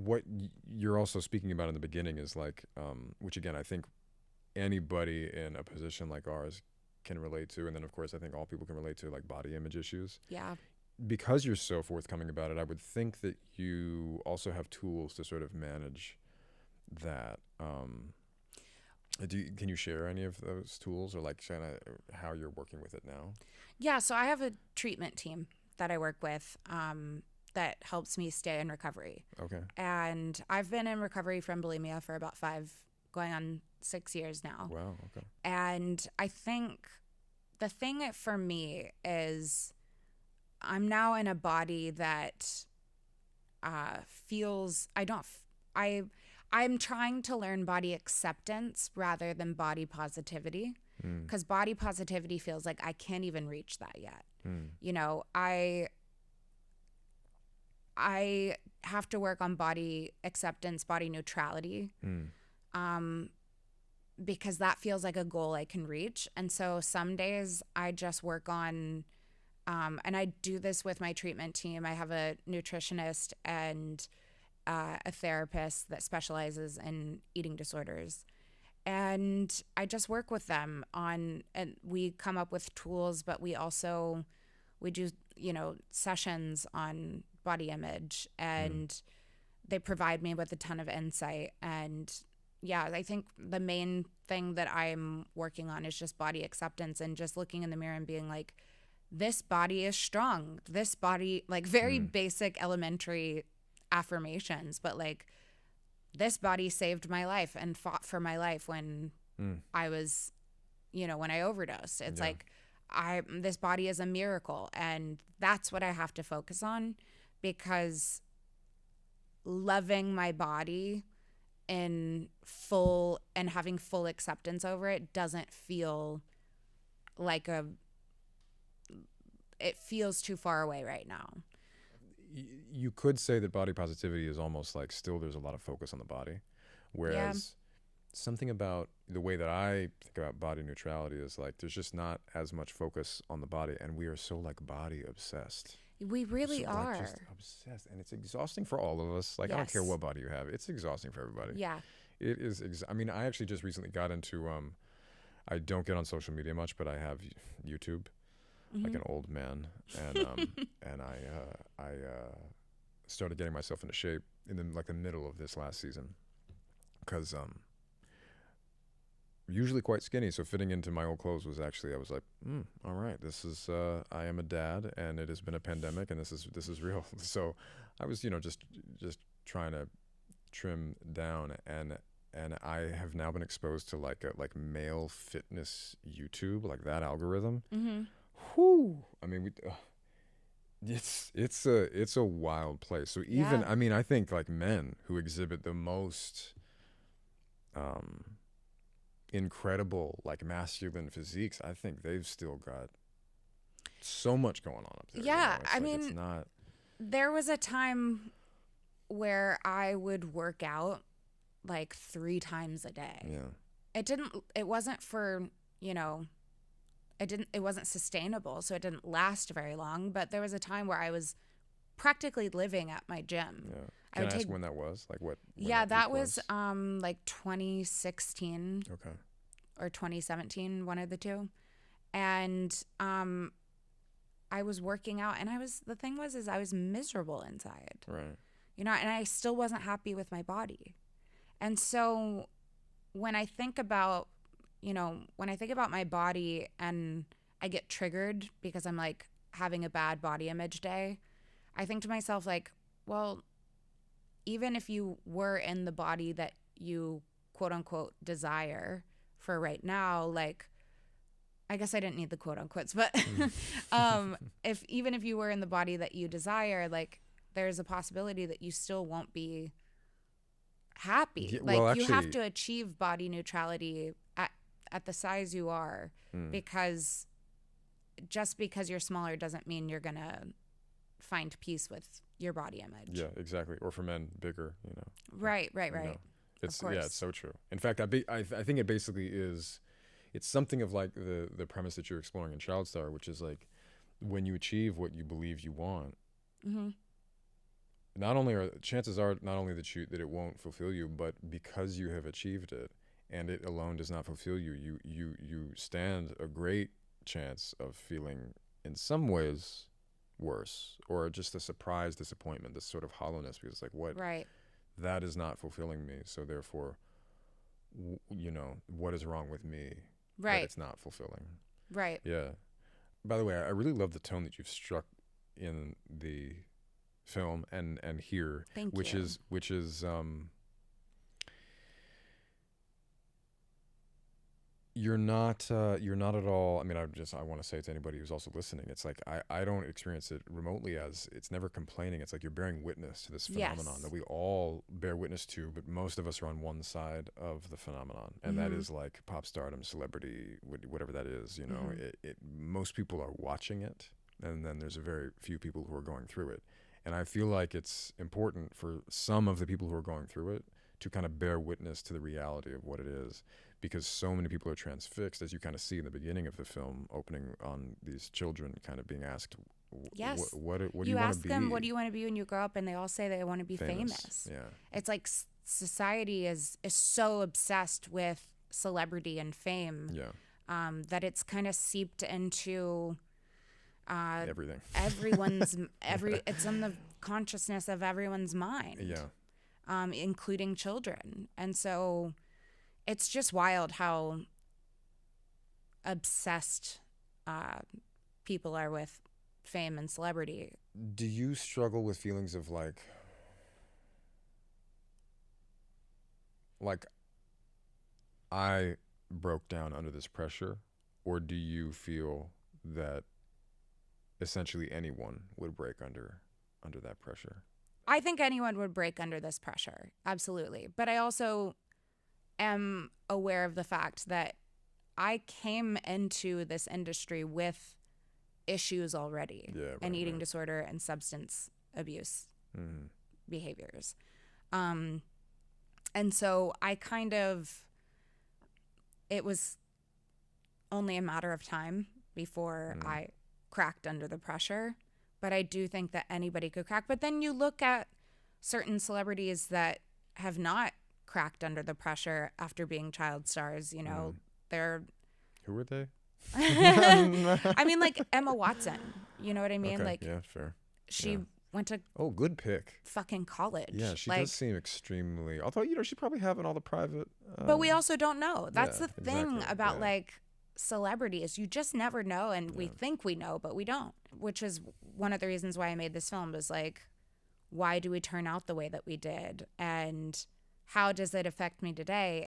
what you're also speaking about in the beginning is like, which again, I think anybody in a position like ours can relate to. And then of course, I think all people can relate to, like body image issues. Yeah. Because you're so forthcoming about it, I would think that you also have tools to sort of manage that. Can you share any of those tools, or like kind of how you're working with it now? Yeah. So I have a treatment team that I work with that helps me stay in recovery. Okay. And I've been in recovery from bulimia for about going on 6 years now. Wow. Okay. And I think the thing for me is I'm now in a body that feels I'm trying to learn body acceptance rather than body positivity, because body positivity feels like I can't even reach that yet. You know, I have to work on body acceptance, body neutrality, because that feels like a goal I can reach. And so some days I just work on, and I do this with my treatment team. I have a nutritionist and a therapist that specializes in eating disorders. And I just work with them on, and we come up with tools, but we do, sessions on body image, and they provide me with a ton of insight. And yeah, I think the main thing that I'm working on is just body acceptance, and just looking in the mirror and being like, this body is strong. This body, like very basic elementary affirmations, but like, this body saved my life and fought for my life when I was, when I overdosed. It's like, this body is a miracle. And that's what I have to focus on, because loving my body in full and having full acceptance over it doesn't feel like it feels too far away right now. You could say that body positivity is almost like still there's a lot of focus on the body, whereas something about the way that I think about body neutrality is like there's just not as much focus on the body, and we are so like body obsessed. We really are. Like, just obsessed, and it's exhausting for all of us. Like I don't care what body you have, it's exhausting for everybody. Yeah. It is. I mean, I actually just recently got into I don't get on social media much, but I have YouTube. Like an old man, and and I started getting myself into shape in the middle of this last season, because usually quite skinny, so fitting into my old clothes was actually, I was like, all right, this is I am a dad, and it has been a pandemic, and this is real. So I was just trying to trim down, and I have now been exposed to like male fitness YouTube, like that algorithm. Whew. I mean, it's a wild place. So even I mean, I think like men who exhibit the most incredible like masculine physiques, I think they've still got so much going on up there. Yeah, I like, mean, it's not. There was a time where I would work out like 3 times a day. Yeah. It wasn't for, it wasn't sustainable, so it didn't last very long, but there was a time where I was practically living at my gym. Yeah. Can I ask when that was? Like what? Yeah, that was like 2016. Okay. Or 2017, one of the two. And I was working out, and the thing was I was miserable inside. Right. And I still wasn't happy with my body. And so when I think about my body and I get triggered because I'm like having a bad body image day, I think to myself like, well, even if you were in the body that you quote unquote desire for right now, like, I guess I didn't need the quote unquotes, but even if you were in the body that you desire, like there's a possibility that you still won't be happy. Yeah, like well, actually, you have to achieve body neutrality at the size you are, because just because you're smaller doesn't mean you're going to find peace with your body image. Yeah, exactly. Or for men, bigger, Right. It's it's so true. In fact, I think it basically is, it's something of like the premise that you're exploring in Child Star, which is like when you achieve what you believe you want, not only are chances are not only that it won't fulfill you, but because you have achieved it and it alone does not fulfill you, you stand a great chance of feeling in some ways worse, or just a surprise disappointment, this sort of hollowness, because it's like, what, Right. that is not fulfilling me, so therefore what is wrong with me that Right. it's not fulfilling. Right. Yeah. By the way, I really love the tone that you've struck in the film and here, Thank which you. is you're not at all. I mean, I want to say to anybody who's also listening, it's like I don't experience it remotely as, it's never complaining. It's like you're bearing witness to this phenomenon that we all bear witness to, but most of us are on one side of the phenomenon, and that is like pop stardom, celebrity, whatever that is. Most people are watching it, and then there's a very few people who are going through it. And I feel like it's important for some of the people who are going through it to kind of bear witness to the reality of what it is, because so many people are transfixed, as you kind of see in the beginning of the film, opening on these children kind of being asked, Yes. what do you want to be? You ask them, what do you want to be when you grow up? And they all say they want to be famous. Yeah. It's like society is so obsessed with celebrity and fame that it's kind of seeped into everything. Everyone's it's in the consciousness of everyone's mind. Yeah. Including children. And so it's just wild how obsessed people are with fame and celebrity. Do you struggle with feelings of like I broke down under this pressure, or do you feel that essentially anyone would break under that pressure? I think anyone would break under this pressure, absolutely. But I also am aware of the fact that I came into this industry with issues already, and eating disorder and substance abuse behaviors. And so I it was only a matter of time before I cracked under the pressure. But I do think that anybody could crack. But then you look at certain celebrities that have not cracked under the pressure after being child stars. They're... Who were they? I mean, like Emma Watson. You know what I mean? Okay, like, yeah, fair. She went to good pick. Fucking college. Yeah, she does seem extremely... Although, she's probably having all the private... but we also don't know. That's the thing about like... celebrities. You just never know, and we think we know, but we don't. Which is one of the reasons why I made this film, was like, why do we turn out the way that we did? And how does it affect me today?